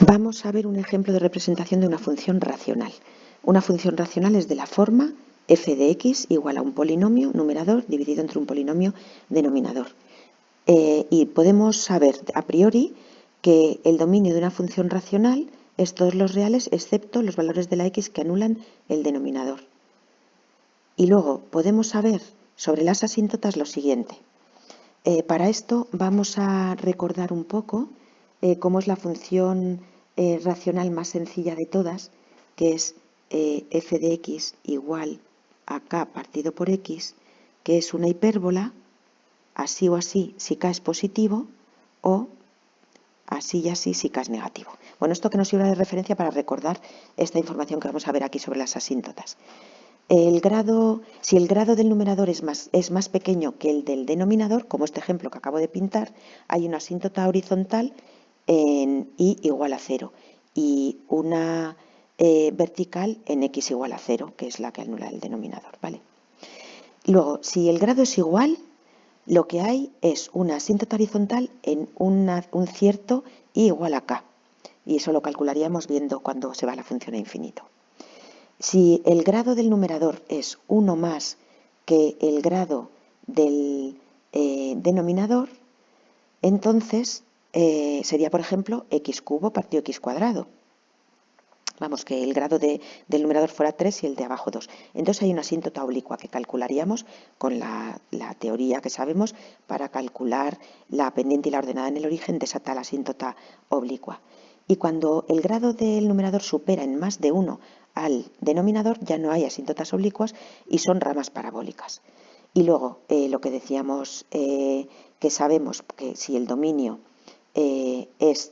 Vamos a ver un ejemplo de representación de una función racional. Una función racional es de la forma f de x igual a un polinomio numerador dividido entre un polinomio denominador. Y podemos saber a priori que el dominio de una función racional es todos los reales excepto los valores de la x que anulan el denominador. Y luego podemos saber sobre las asíntotas lo siguiente. Para esto vamos a recordar un poco cómo es la función racional más sencilla de todas, que es f de x igual a k partido por x, que es una hipérbola, así o así si k es positivo, o así y así si k es negativo. Bueno, esto que nos sirve de referencia para recordar esta información que vamos a ver aquí sobre las asíntotas. Si el grado del numerador es más pequeño que el del denominador, como este ejemplo que acabo de pintar, hay una asíntota horizontal en y igual a 0 y una vertical en x igual a 0, que es la que anula el denominador, ¿vale? Luego, si el grado es igual, lo que hay es una asíntota horizontal en un cierto y igual a k, y eso lo calcularíamos viendo cuando se va la función a infinito. Si el grado del numerador es 1 más que el grado del denominador, entonces sería, por ejemplo, x cubo partido x cuadrado. Vamos, que el grado del numerador fuera 3 y el de abajo 2. Entonces hay una asíntota oblicua que calcularíamos con la teoría que sabemos para calcular la pendiente y la ordenada en el origen de esa tal asíntota oblicua. Y cuando el grado del numerador supera en más de 1 al denominador, ya no hay asíntotas oblicuas y son ramas parabólicas. Y luego, lo que decíamos, que sabemos que si el dominio es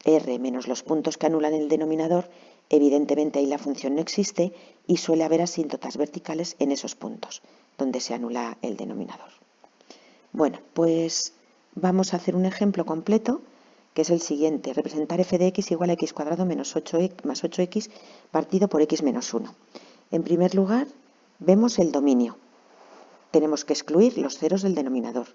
R menos los puntos que anulan el denominador, evidentemente ahí la función no existe y suele haber asíntotas verticales en esos puntos, donde se anula el denominador. Bueno, pues vamos a hacer un ejemplo completo, que es el siguiente: representar f de x igual a x cuadrado menos 8x más 8x partido por x menos 1. En primer lugar, vemos el dominio. Tenemos que excluir los ceros del denominador.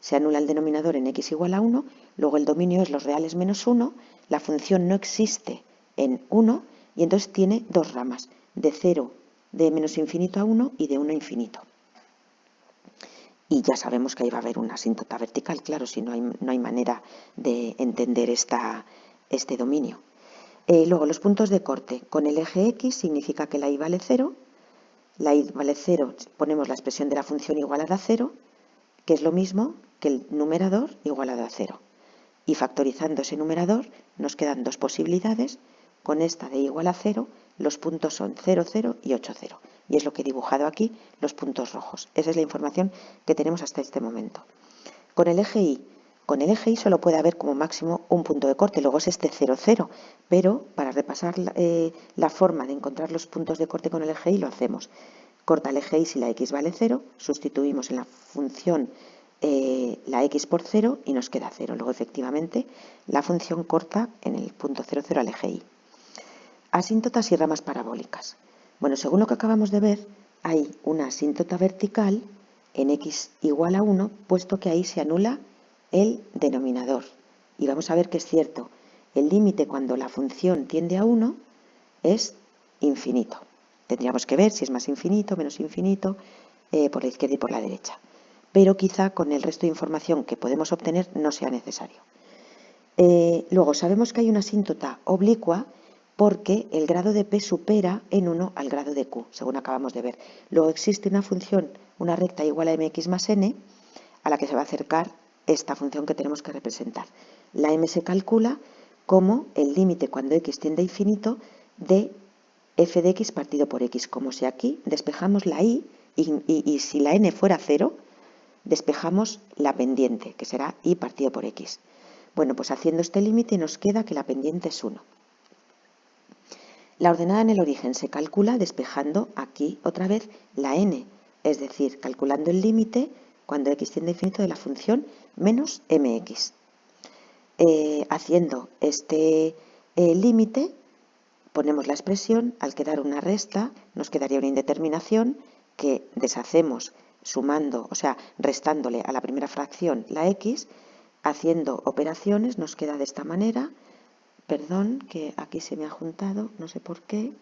Se anula el denominador en x igual a 1, luego el dominio es los reales menos 1, la función no existe en 1 y entonces tiene dos ramas, de 0, de menos infinito a 1 y de 1 a infinito. Y ya sabemos que ahí va a haber una asíntota vertical, claro, si no hay manera de entender este dominio. Luego, los puntos de corte. Con el eje x significa que la y vale 0. La y vale 0, ponemos la expresión de la función igualada a 0, que es lo mismo que el numerador igualado a 0. Y factorizando ese numerador nos quedan dos posibilidades. Con esta de igual a 0, los puntos son 0, 0 y 8, 0. Y es lo que he dibujado aquí, los puntos rojos. Esa es la información que tenemos hasta este momento. Con el eje Y solo puede haber como máximo un punto de corte, luego es este 0, 0. Pero para repasar la forma de encontrar los puntos de corte con el eje Y lo hacemos. Corta el eje Y si la x vale 0, sustituimos en la función la x por 0 y nos queda 0. Luego, efectivamente, la función corta en el punto 0, 0 al eje Y. Asíntotas y ramas parabólicas. Bueno, según lo que acabamos de ver, hay una asíntota vertical en x igual a 1, puesto que ahí se anula el denominador. Y vamos a ver que es cierto. El límite cuando la función tiende a 1 es infinito. Tendríamos que ver si es más infinito, menos infinito, por la izquierda y por la derecha. Pero quizá con el resto de información que podemos obtener no sea necesario. Luego, sabemos que hay una asíntota oblicua porque el grado de P supera en 1 al grado de Q, según acabamos de ver. Luego existe una función, una recta igual a mx más n, a la que se va a acercar esta función que tenemos que representar. La m se calcula como el límite cuando x tiende a infinito de f de x partido por x, como si aquí despejamos la y si la n fuera 0, despejamos la pendiente, que será y partido por x. Bueno, pues haciendo este límite nos queda que la pendiente es 1. La ordenada en el origen se calcula despejando aquí otra vez la n, es decir, calculando el límite cuando x tiende a infinito de la función menos mx. Haciendo este límite, ponemos la expresión, al quedar una resta, nos quedaría una indeterminación que deshacemos sumando, o sea, restándole a la primera fracción la x, haciendo operaciones nos queda de esta manera: perdón, que aquí se me ha juntado, no sé por qué.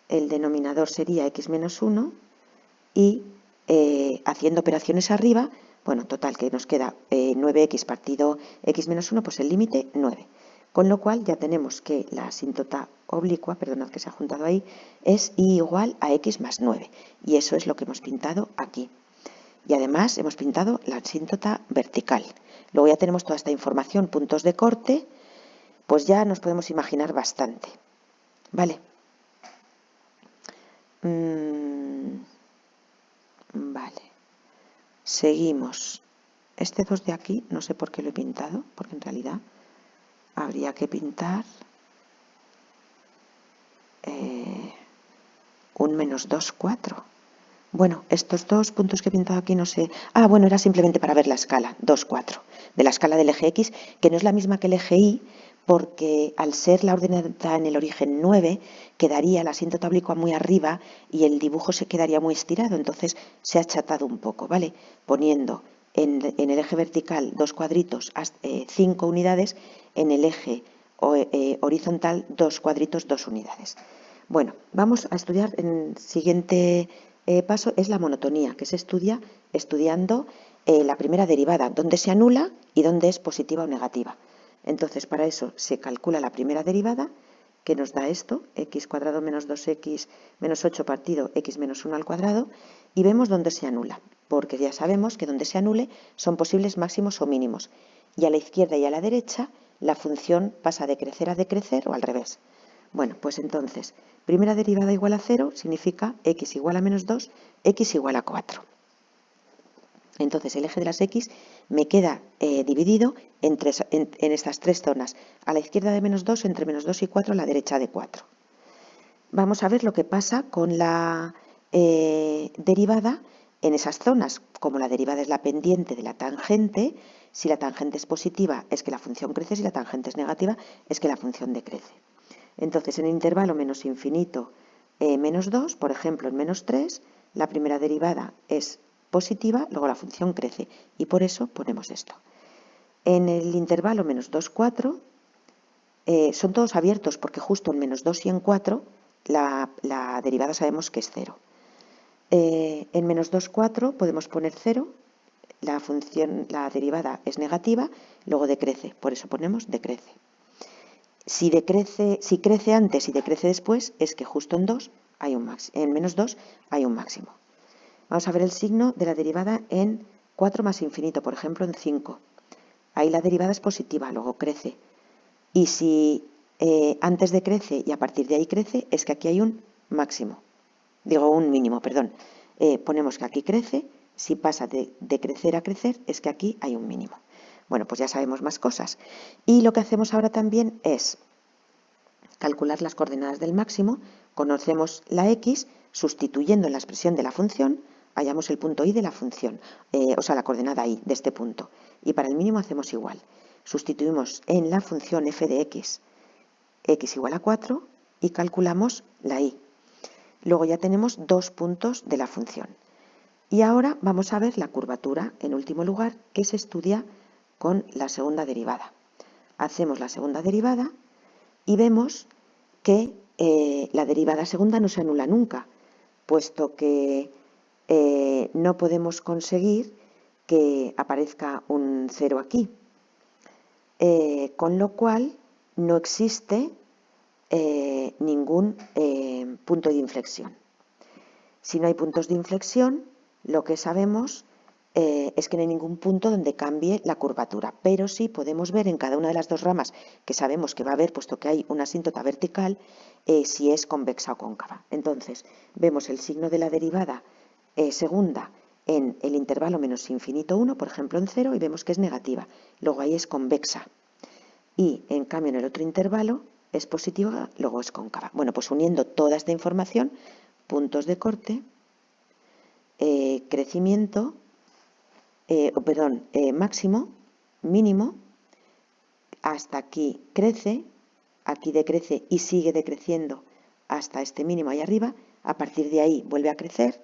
El denominador sería x menos 1 y haciendo operaciones arriba, bueno, total, que nos queda 9x partido x menos 1, pues el límite 9. Con lo cual ya tenemos que la asíntota oblicua, perdonad que se ha juntado ahí, es y igual a x más 9. Y eso es lo que hemos pintado aquí. Y además hemos pintado la asíntota vertical. Luego ya tenemos toda esta información, puntos de corte, pues ya nos podemos imaginar bastante. ¿Vale? Vale. Seguimos. Este 2 de aquí, no sé por qué lo he pintado, porque en realidad habría que pintar un menos 2, 4. Bueno, estos dos puntos que he pintado aquí no sé. Ah, bueno, era simplemente para ver la escala, 2, 4, de la escala del eje X, que no es la misma que el eje Y, porque al ser la ordenada en el origen 9, quedaría la asíntota oblicua muy arriba y el dibujo se quedaría muy estirado, entonces se ha achatado un poco, ¿vale? Poniendo en el eje vertical 2 cuadritos, 5 unidades, en el eje horizontal 2 cuadritos, 2 unidades. Bueno, vamos a estudiar en el siguiente paso, es la monotonía, que se estudia estudiando la primera derivada, dónde se anula y dónde es positiva o negativa. Entonces, para eso se calcula la primera derivada, que nos da esto, x cuadrado menos 2x menos 8 partido x menos 1 al cuadrado, y vemos dónde se anula, porque ya sabemos que donde se anule son posibles máximos o mínimos, y a la izquierda y a la derecha la función pasa de crecer a decrecer o al revés. Bueno, pues entonces, primera derivada igual a 0 significa x igual a menos 2, x igual a 4. Entonces el eje de las x me queda dividido en estas tres zonas. A la izquierda de menos 2, entre menos 2 y 4, a la derecha de 4. Vamos a ver lo que pasa con la derivada en esas zonas. Como la derivada es la pendiente de la tangente, si la tangente es positiva es que la función crece, si la tangente es negativa es que la función decrece. Entonces, en el intervalo menos infinito menos 2, por ejemplo, en menos 3, la primera derivada es positiva, luego la función crece, y por eso ponemos esto. En el intervalo menos 2, 4, son todos abiertos, porque justo en menos 2 y en 4, la derivada sabemos que es 0. En menos 2, 4 podemos poner 0, la derivada es negativa, luego decrece, por eso ponemos decrece. Si crece antes y decrece después, es que justo en menos 2 hay un máximo. Vamos a ver el signo de la derivada en 4 más infinito, por ejemplo en 5. Ahí la derivada es positiva, luego crece. Y si antes decrece y a partir de ahí crece, es que aquí hay un máximo. Digo un mínimo, perdón. Ponemos que aquí crece, si pasa de decrecer a crecer, es que aquí hay un mínimo. Bueno, pues ya sabemos más cosas. Y lo que hacemos ahora también es calcular las coordenadas del máximo. Conocemos la x, sustituyendo en la expresión de la función, hallamos el punto y de la función, o sea, la coordenada y de este punto. Y para el mínimo hacemos igual. Sustituimos en la función f de x igual a 4, y calculamos la y. Luego ya tenemos 2 puntos de la función. Y ahora vamos a ver la curvatura, en último lugar, que se estudia con la segunda derivada. Hacemos la segunda derivada y vemos que la derivada segunda no se anula nunca, puesto que no podemos conseguir que aparezca un 0 aquí. Con lo cual no existe ningún punto de inflexión. Si no hay puntos de inflexión, lo que sabemos es que no hay ningún punto donde cambie la curvatura, pero sí podemos ver en cada una de las dos ramas que sabemos que va a haber, puesto que hay una asíntota vertical, si es convexa o cóncava. Entonces, vemos el signo de la derivada segunda en el intervalo menos infinito 1, por ejemplo en 0, y vemos que es negativa. Luego ahí es convexa. Y en cambio en el otro intervalo es positiva, luego es cóncava. Bueno, pues uniendo toda esta información, puntos de corte, crecimiento, máximo, mínimo, hasta aquí crece, aquí decrece y sigue decreciendo hasta este mínimo ahí arriba, a partir de ahí vuelve a crecer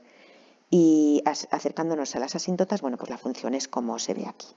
y acercándonos a las asíntotas, bueno, pues la función es como se ve aquí.